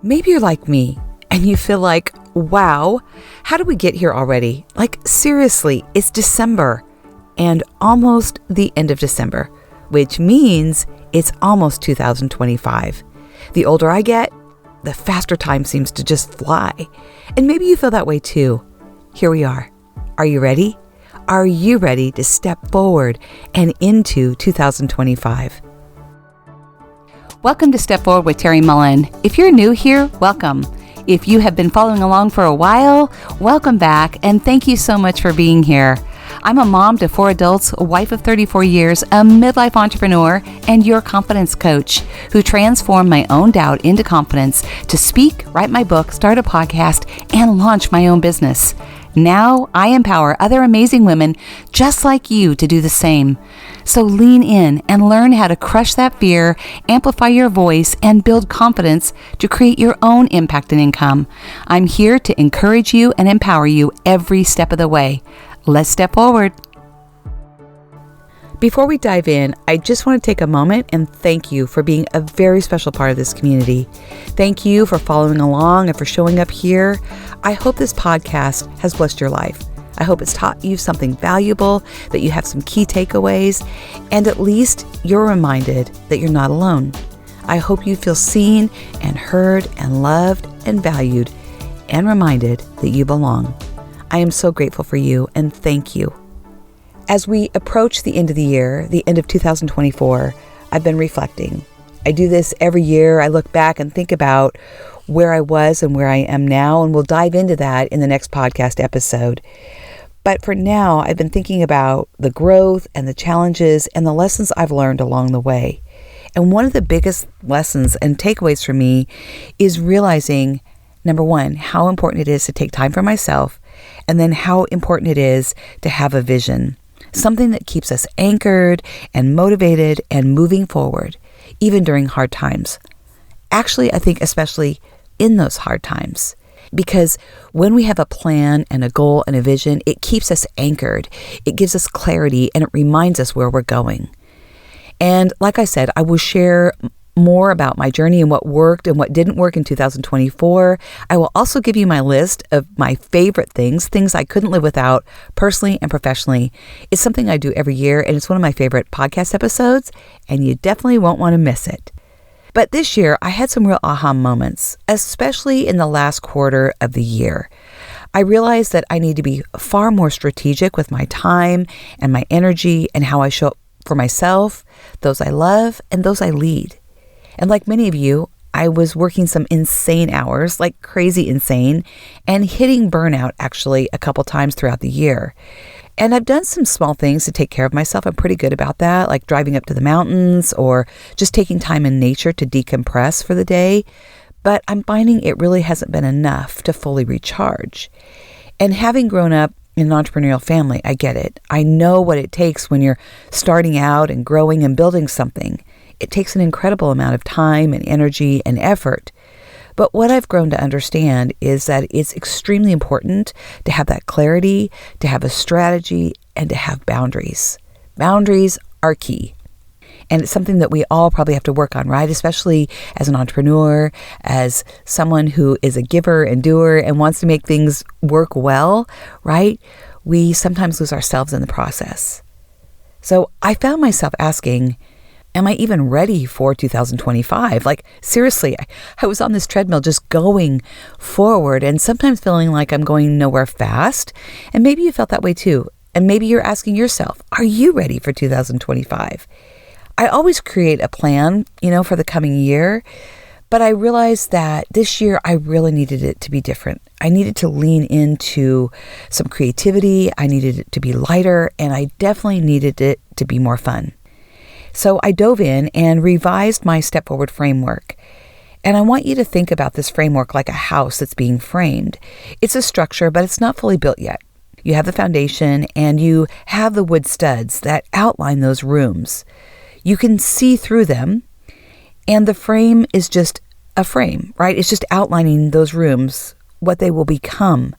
Maybe you're like me and you feel like, wow, how did we get here already? Like, seriously, it's December and almost the end of December, which means it's almost 2025. The older I get, the faster time seems to just fly. And maybe you feel that way too. Here we are. Are you ready? Are you ready to step forward and into 2025? Welcome to Step Forward with Terri Mullen. If you're new here, welcome. If you have been following along for a while, welcome back, and thank you so much for being here. I'm a mom to 4 adults, a wife of 34 years, a midlife entrepreneur, and your confidence coach who transformed my own doubt into confidence to speak, write my book, start a podcast, and launch my own business. Now I empower other amazing women just like you to do the same. So lean in and learn how to crush that fear, amplify your voice, and build confidence to create your own impact and income. I'm here to encourage you and empower you every step of the way. Let's step forward. Before we dive in, I just want to take a moment and thank you for being a very special part of this community. Thank you for following along and for showing up here. I hope this podcast has blessed your life. I hope it's taught you something valuable, that you have some key takeaways, and at least you're reminded that you're not alone. I hope you feel seen and heard and loved and valued and reminded that you belong. I am so grateful for you and thank you. As we approach the end of the year, the end of 2024, I've been reflecting. I do this every year. I look back and think about where I was and where I am now, and we'll dive into that in the next podcast episode. But for now, I've been thinking about the growth and the challenges and the lessons I've learned along the way. And one of the biggest lessons and takeaways for me is realizing, number one, how important it is to take time for myself, and then how important it is to have a vision. Something that keeps us anchored and motivated and moving forward, even during hard times. Actually, I think especially in those hard times, because when we have a plan and a goal and a vision, it keeps us anchored. It gives us clarity and it reminds us where we're going. And like I said, I will share more about my journey and what worked and what didn't work in 2024. I will also give you my list of my favorite things I couldn't live without personally and professionally. It's something I do every year, and it's one of my favorite podcast episodes, and you definitely won't want to miss it. But this year, I had some real aha moments, especially in the last quarter of the year. I realized that I need to be far more strategic with my time and my energy and how I show up for myself, those I love, and those I lead. And like many of you, I was working some insane hours, like crazy insane, and hitting burnout actually a couple times throughout the year. And I've done some small things to take care of myself. I'm pretty good about that, like driving up to the mountains or just taking time in nature to decompress for the day. But I'm finding it really hasn't been enough to fully recharge. And having grown up in an entrepreneurial family, I get it. I know what it takes when you're starting out and growing and building something. It takes an incredible amount of time and energy and effort. But what I've grown to understand is that it's extremely important to have that clarity, to have a strategy, and to have boundaries. Boundaries are key. And it's something that we all probably have to work on, right? Especially as an entrepreneur, as someone who is a giver and doer and wants to make things work well, right? We sometimes lose ourselves in the process. So I found myself asking, am I even ready for 2025? Like, seriously, I was on this treadmill just going forward and sometimes feeling like I'm going nowhere fast. And maybe you felt that way too. And maybe you're asking yourself, are you ready for 2025? I always create a plan, for the coming year. But I realized that this year I really needed it to be different. I needed to lean into some creativity. I needed it to be lighter. And I definitely needed it to be more fun. So I dove in and revised my Step Forward framework. And I want you to think about this framework like a house that's being framed. It's a structure, but it's not fully built yet. You have the foundation and you have the wood studs that outline those rooms. You can see through them, and the frame is just a frame, right? It's just outlining those rooms, what they will become.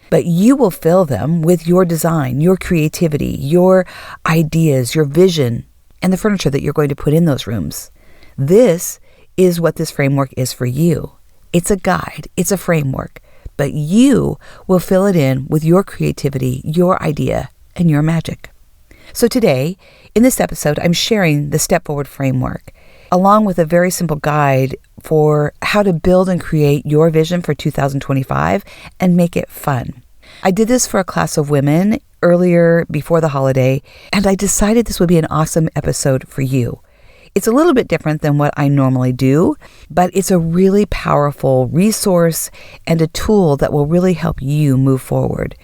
But you will fill them with your design, your creativity, your ideas, your vision, and the furniture that you're going to put in those rooms. This is what this framework is for you. It's a guide, it's a framework, but you will fill it in with your creativity, your idea, and your magic. So today, in this episode, I'm sharing the Step Forward framework, along with a very simple guide for how to build and create your vision for 2025 and make it fun. I did this for a class of women earlier before the holiday, and I decided this would be an awesome episode for you. It's a little bit different than what I normally do, but it's a really powerful resource and a tool that will really help you move forward.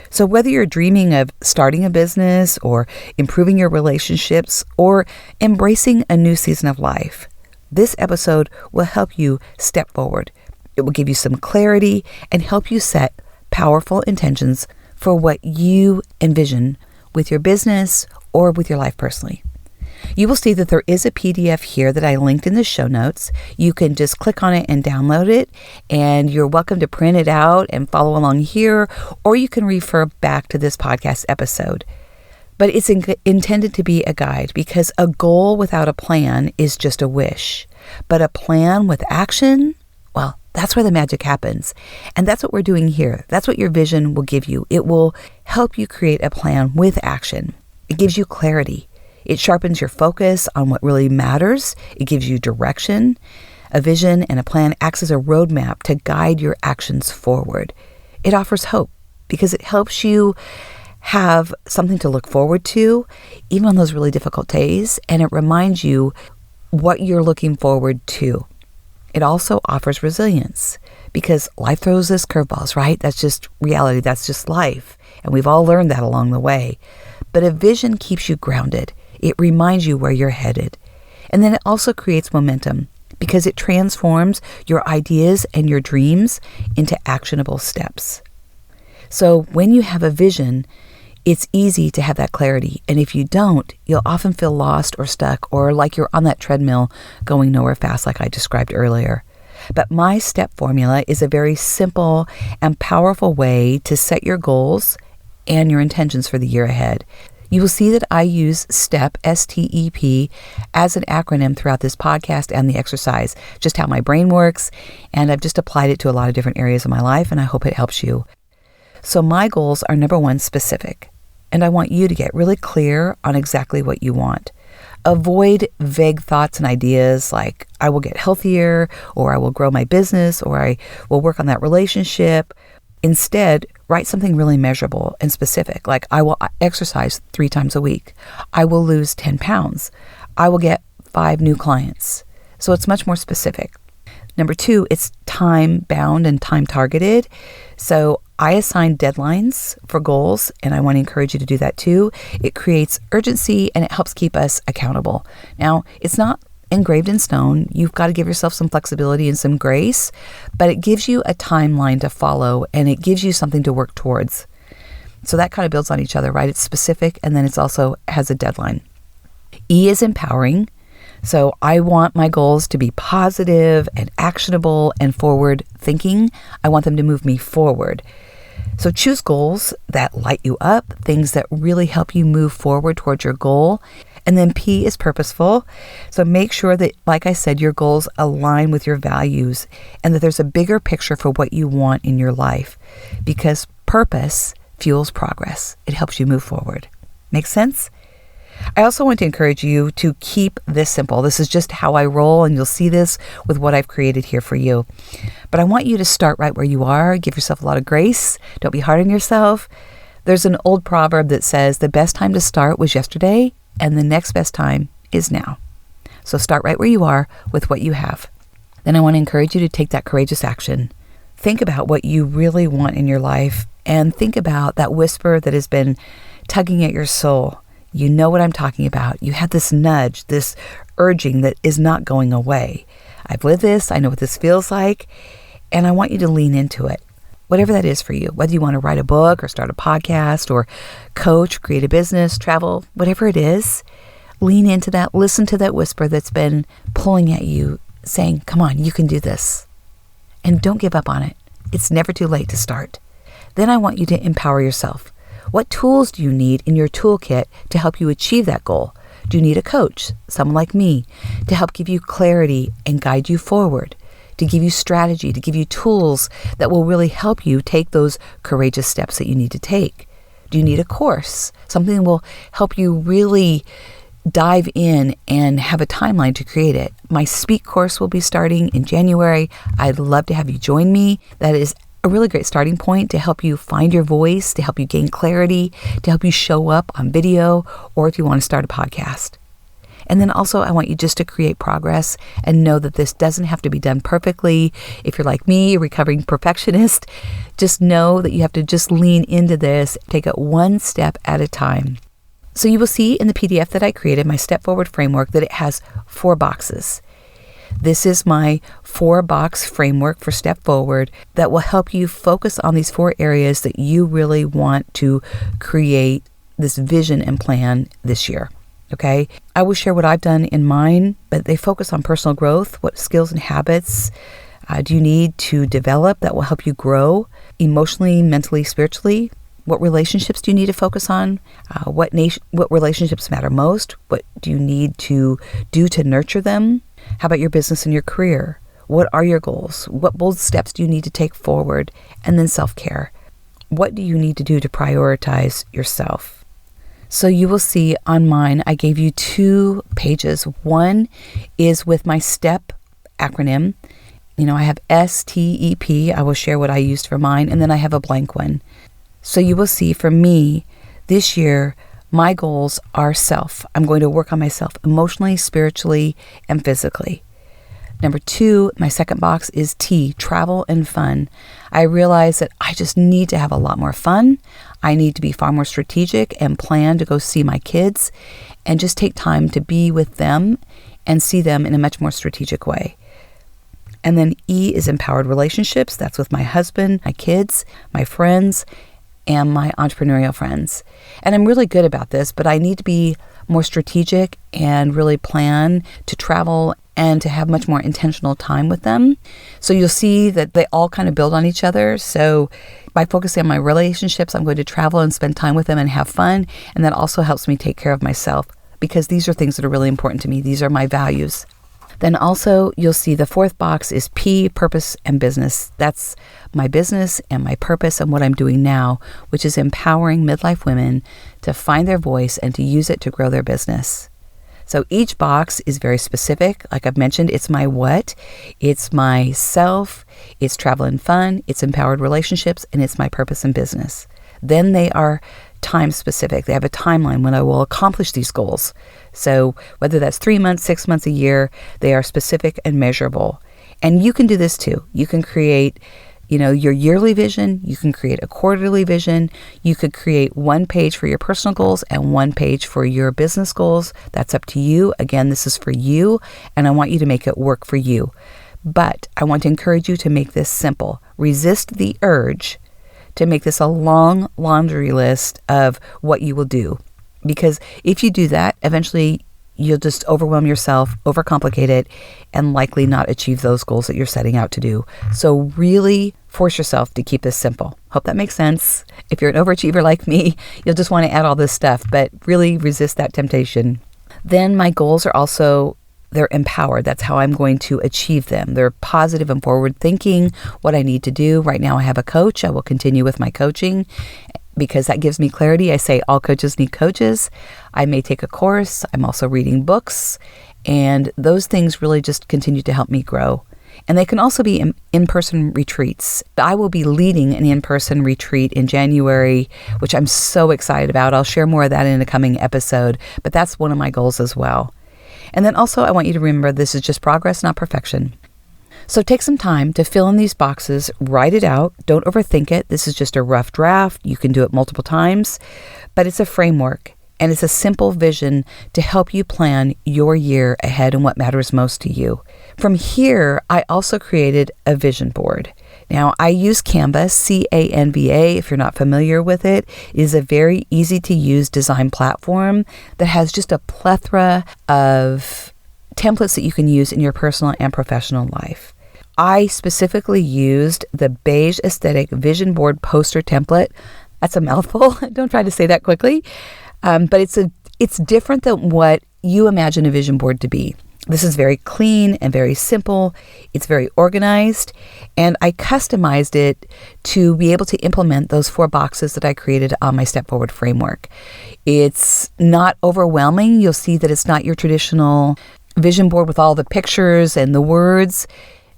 So whether you're dreaming of starting a business or improving your relationships or embracing a new season of life, this episode will help you step forward. It will give you some clarity and help you set powerful intentions for what you envision with your business or with your life personally. You will see that there is a PDF here that I linked in the show notes. You can just click on it and download it, and you're welcome to print it out and follow along here, or you can refer back to this podcast episode. But it's intended to be a guide, because a goal without a plan is just a wish. But a plan with action, well, that's where the magic happens. And that's what we're doing here. That's what your vision will give you. It will help you create a plan with action. It gives you clarity. It sharpens your focus on what really matters. It gives you direction. A vision and a plan acts as a roadmap to guide your actions forward. It offers hope because it helps you have something to look forward to, even on those really difficult days, and it reminds you what you're looking forward to. It also offers resilience because life throws us curveballs, right? That's just reality. That's just life. And we've all learned that along the way. But a vision keeps you grounded. It reminds you where you're headed. And then it also creates momentum because it transforms your ideas and your dreams into actionable steps. So when you have a vision, it's easy to have that clarity. And if you don't, you'll often feel lost or stuck or like you're on that treadmill going nowhere fast like I described earlier. But my step formula is a very simple and powerful way to set your goals and your intentions for the year ahead. You will see that I use STEP, S-T-E-P, as an acronym throughout this podcast and the exercise, just how my brain works, and I've just applied it to a lot of different areas of my life, and I hope it helps you. So my goals are, number one, specific, and I want you to get really clear on exactly what you want. Avoid vague thoughts and ideas like, I will get healthier, or I will grow my business, or I will work on that relationship. Instead, write something really measurable and specific, like I will exercise 3 times a week. I will lose 10 pounds. I will get 5 new clients. So it's much more specific. Number 2, it's time-bound and time-targeted. So I assign deadlines for goals, and I want to encourage you to do that too. It creates urgency, and it helps keep us accountable. Now, it's not engraved in stone. You've got to give yourself some flexibility and some grace, but it gives you a timeline to follow and it gives you something to work towards. So that kind of builds on each other, right? It's specific and then it's also has a deadline. E is empowering. So I want my goals to be positive and actionable and forward thinking. I want them to move me forward. So choose goals that light you up, things that really help you move forward towards your goal. And then P is purposeful. So make sure that, like I said, your goals align with your values and that there's a bigger picture for what you want in your life, because purpose fuels progress. It helps you move forward. Make sense? I also want to encourage you to keep this simple. This is just how I roll, and you'll see this with what I've created here for you. But I want you to start right where you are. Give yourself a lot of grace. Don't be hard on yourself. There's an old proverb that says the best time to start was yesterday, and the next best time is now. So start right where you are with what you have. Then I want to encourage you to take that courageous action. Think about what you really want in your life, and think about that whisper that has been tugging at your soul. You know what I'm talking about. You have this nudge, this urging that is not going away. I've lived this. I know what this feels like, and I want you to lean into it. Whatever that is for you, whether you want to write a book or start a podcast or coach, create a business, travel, whatever it is, lean into that. Listen to that whisper that's been pulling at you, saying, come on, you can do this. And don't give up on it. It's never too late to start. Then I want you to empower yourself. What tools do you need in your toolkit to help you achieve that goal? Do you need a coach, someone like me, to help give you clarity and guide you forward? to give you strategy, to give you tools that will really help you take those courageous steps that you need to take. Do you need a course? Something that will help you really dive in and have a timeline to create it. My Speak course will be starting in January. I'd love to have you join me. That is a really great starting point to help you find your voice, to help you gain clarity, to help you show up on video, or if you want to start a podcast. And then also, I want you just to create progress and know that this doesn't have to be done perfectly. If you're like me, a recovering perfectionist, just know that you have to just lean into this, take it one step at a time. So you will see in the PDF that I created, my Step Forward framework, that it has 4 boxes. This is my 4-box framework for Step Forward that will help you focus on these 4 areas that you really want to create this vision and plan this year. Okay? I will share what I've done in mine, but they focus on personal growth. What skills and habits do you need to develop that will help you grow emotionally, mentally, spiritually? What relationships do you need to focus on? What relationships matter most? What do you need to do to nurture them? How about your business and your career? What are your goals? What bold steps do you need to take forward? And then self-care. What do you need to do to prioritize yourself? So you will see on mine, I gave you 2 pages. One is with my STEP acronym. I have STEP. I will share what I used for mine. And then I have a blank one. So you will see for me this year, my goals are self. I'm going to work on myself emotionally, spiritually, and physically. Number 2, my second box is T, travel and fun. I realize that I just need to have a lot more fun. I need to be far more strategic and plan to go see my kids and just take time to be with them and see them in a much more strategic way. And then E is empowered relationships. That's with my husband, my kids, my friends, and my entrepreneurial friends. And I'm really good about this, but I need to be more strategic and really plan to travel and to have much more intentional time with them. So you'll see that they all kind of build on each other. So by focusing on my relationships, I'm going to travel and spend time with them and have fun. And that also helps me take care of myself because these are things that are really important to me. These are my values. Then also you'll see the 4th box is P, purpose and business. That's my business and my purpose and what I'm doing now, which is empowering midlife women to find their voice and to use it to grow their business. So each box is very specific. Like I've mentioned, it's my what, it's my self, it's travel and fun, it's empowered relationships, and it's my purpose and business. Then they are time specific. They have a timeline when I will accomplish these goals. So whether that's 3 months, 6 months, a year, they are specific and measurable. And you can do this too. You can create, your yearly vision. You can create a quarterly vision. You could create 1 page for your personal goals and 1 page for your business goals. That's up to you. Again, this is for you, and I want you to make it work for you. But I want to encourage you to make this simple. Resist the urge to make this a long laundry list of what you will do. Because if you do that, eventually you'll just overwhelm yourself, overcomplicate it, and likely not achieve those goals that you're setting out to do. So really force yourself to keep this simple. Hope that makes sense. If you're an overachiever like me, you'll just want to add all this stuff, but really resist that temptation. Then my goals are also, they're empowered. That's how I'm going to achieve them. They're positive and forward thinking, what I need to do. Right now I have a coach. I will continue with my coaching because that gives me clarity. I say all coaches need coaches. I may take a course. I'm also reading books. And those things really just continue to help me grow. And they can also be in-person retreats. I will be leading an in-person retreat in January, which I'm so excited about. I'll share more of that in a coming episode. But that's one of my goals as well. And then also I want you to remember this is just progress, not perfection. So take some time to fill in these boxes, write it out. Don't overthink it. This is just a rough draft. You can do it multiple times, but it's a framework and it's a simple vision to help you plan your year ahead and what matters most to you. From here, I also created a vision board. Now, I use Canva, C-A-N-V-A. If you're not familiar with it, it is a very easy to use design platform that has just a plethora of templates that you can use in your personal and professional life. I specifically used the beige aesthetic vision board poster template. That's a mouthful. Don't try to say that quickly. But it's different than what you imagine a vision board to be. This is very clean and very simple. It's very organized, and I customized it to be able to implement those 4 boxes that I created on my Step Forward framework. It's not overwhelming. You'll see that it's not your traditional vision board with all the pictures and the words.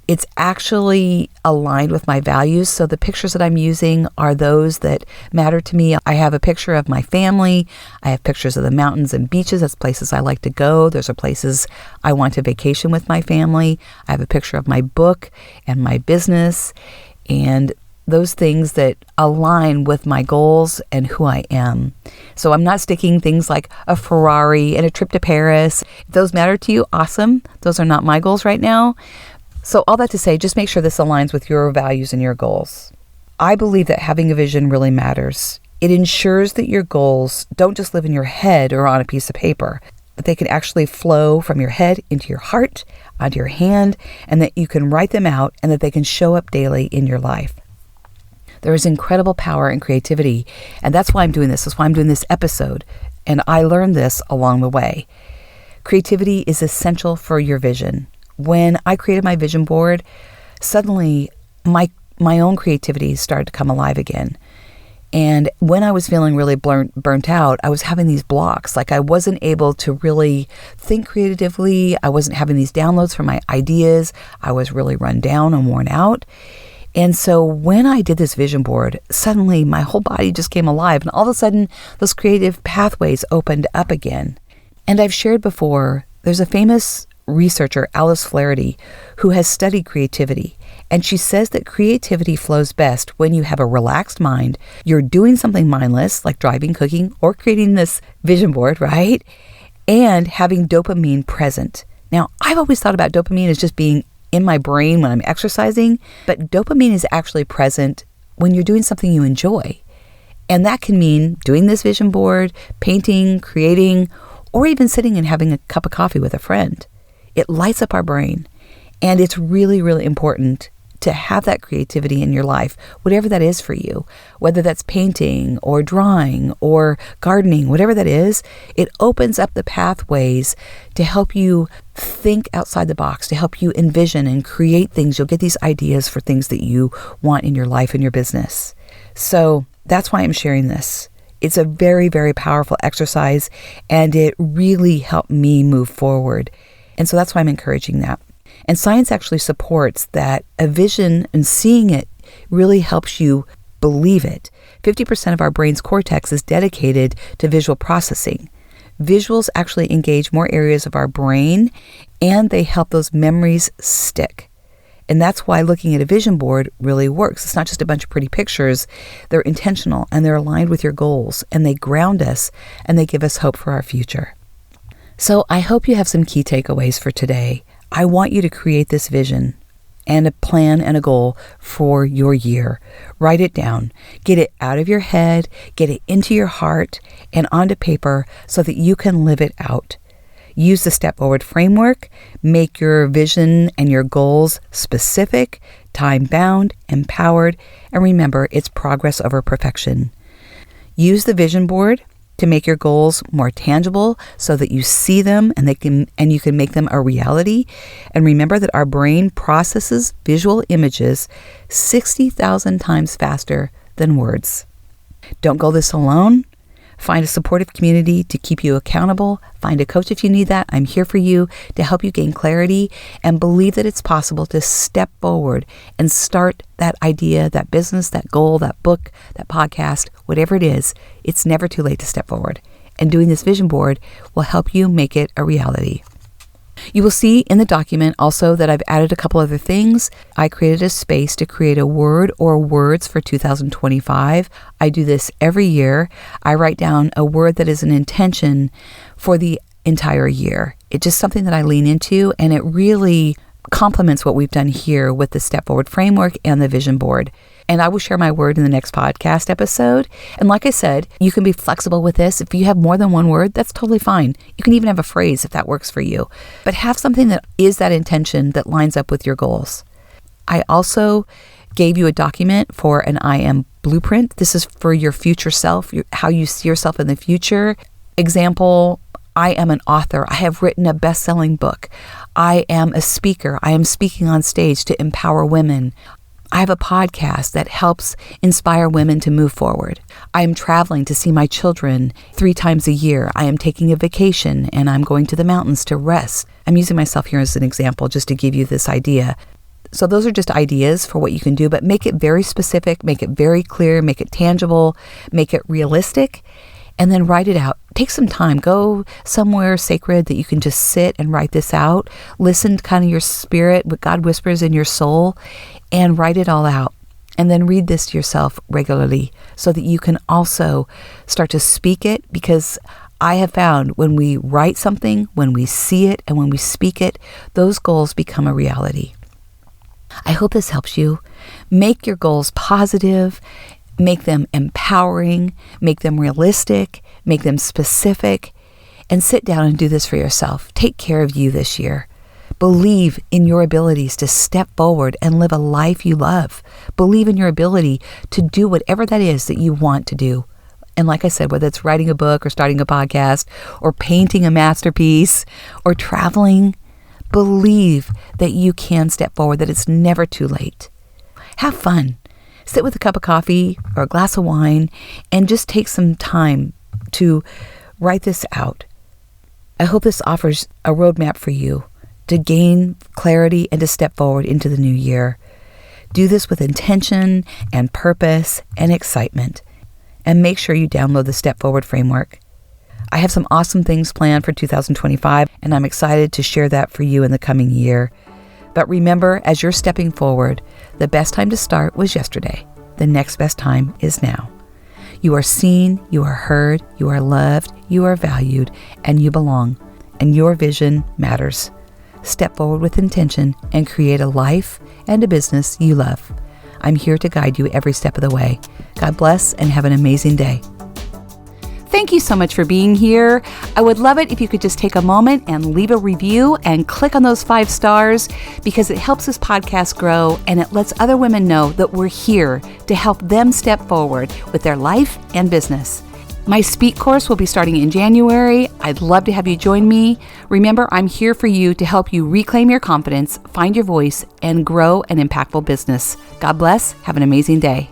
It's actually aligned with my values. So the pictures that I'm using are those that matter to me. I have a picture of my family. I have pictures of the mountains and beaches. That's places I like to go. Those are places I want to vacation with my family. I have a picture of my book and my business and those things that align with my goals and who I am. So I'm not sticking things like a Ferrari and a trip to Paris. If those matter to you, awesome. Those are not my goals right now. So all that to say, just make sure this aligns with your values and your goals. I believe that having a vision really matters. It ensures that your goals don't just live in your head or on a piece of paper, but they can actually flow from your head into your heart, onto your hand, and that you can write them out and that they can show up daily in your life. There is incredible power in creativity, and that's why I'm doing this. That's why I'm doing this episode, and I learned this along the way. Creativity is essential for your vision. When I created my vision board, suddenly my own creativity started to come alive again. And when I was feeling really burnt out, I was having these blocks. Like I wasn't able to really think creatively. I wasn't having these downloads from my ideas. I was really run down and worn out. And so when I did this vision board, suddenly my whole body just came alive. And all of a sudden, those creative pathways opened up again. And I've shared before, there's a famous researcher, Alice Flaherty, who has studied creativity. And she says that creativity flows best when you have a relaxed mind, you're doing something mindless, like driving, cooking, or creating this vision board, right? And having dopamine present. Now, I've always thought about dopamine as just being in my brain when I'm exercising, but dopamine is actually present when you're doing something you enjoy. And that can mean doing this vision board, painting, creating, or even sitting and having a cup of coffee with a friend. It lights up our brain. And it's really, really important to have that creativity in your life, whatever that is for you, whether that's painting or drawing or gardening, whatever that is, it opens up the pathways to help you think outside the box, to help you envision and create things. You'll get these ideas for things that you want in your life and your business. So that's why I'm sharing this. It's a very, very powerful exercise, and it really helped me move forward. And so that's why I'm encouraging that. And science actually supports that a vision and seeing it really helps you believe it. 50% of our brain's cortex is dedicated to visual processing. Visuals actually engage more areas of our brain, and they help those memories stick. And that's why looking at a vision board really works. It's not just a bunch of pretty pictures. They're intentional, and they're aligned with your goals, and they ground us, and they give us hope for our future. So I hope you have some key takeaways for today. I want you to create this vision and a plan and a goal for your year. Write it down. Get it out of your head, get it into your heart and onto paper so that you can live it out. Use the Step Forward framework. Make your vision and your goals specific, time-bound, empowered, and remember, it's progress over perfection. Use the vision board to make your goals more tangible so that you see them and you can make them a reality. And remember that our brain processes visual images 60,000 times faster than words. Don't go this alone. Find a supportive community to keep you accountable. Find a coach if you need that. I'm here for you to help you gain clarity and believe that it's possible to step forward and start that idea, that business, that goal, that book, that podcast, whatever it is. It's never too late to step forward. And doing this vision board will help you make it a reality. You will see in the document also that I've added a couple other things. I created a space to create a word or words for 2025. I do this every year. I write down a word that is an intention for the entire year. It's just something that I lean into, and it really complements what we've done here with the Step Forward framework and the vision board. And I will share my word in the next podcast episode. And like I said, you can be flexible with this. If you have more than one word, that's totally fine. You can even have a phrase if that works for you. But have something that is that intention that lines up with your goals. I also gave you a document for an I Am blueprint. This is for your future self, how you see yourself in the future. Example, I am an author. I have written a best-selling book. I am a speaker. I am speaking on stage to empower women. I have a podcast that helps inspire women to move forward. I am traveling to see my children 3 times a year. I am taking a vacation and I'm going to the mountains to rest. I'm using myself here as an example just to give you this idea. So those are just ideas for what you can do, but make it very specific, make it very clear, make it tangible, make it realistic, and then write it out. Take some time. Go somewhere sacred that you can just sit and write this out. Listen to kind of your spirit, what God whispers in your soul, and write it all out. And then read this to yourself regularly so that you can also start to speak it, because I have found when we write something, when we see it, and when we speak it, those goals become a reality. I hope this helps you. Make your goals positive, make them empowering, make them realistic, make them specific, and sit down and do this for yourself. Take care of you this year. Believe in your abilities to step forward and live a life you love. Believe in your ability to do whatever that is that you want to do. And like I said, whether it's writing a book or starting a podcast or painting a masterpiece or traveling, believe that you can step forward, that it's never too late. Have fun. Sit with a cup of coffee or a glass of wine and just take some time to write this out. I hope this offers a roadmap for you to gain clarity and to step forward into the new year. Do this with intention and purpose and excitement. And make sure you download the Step Forward framework. I have some awesome things planned for 2025, and I'm excited to share that for you in the coming year. But remember, as you're stepping forward, the best time to start was yesterday. The next best time is now. You are seen, you are heard, you are loved, you are valued, and you belong. And your vision matters. Step forward with intention and create a life and a business you love. I'm here to guide you every step of the way. God bless and have an amazing day. Thank you so much for being here. I would love it if you could just take a moment and leave a review and click on those 5 stars, because it helps this podcast grow and it lets other women know that we're here to help them step forward with their life and business. My Speak course will be starting in January. I'd love to have you join me. Remember, I'm here for you to help you reclaim your confidence, find your voice, and grow an impactful business. God bless. Have an amazing day.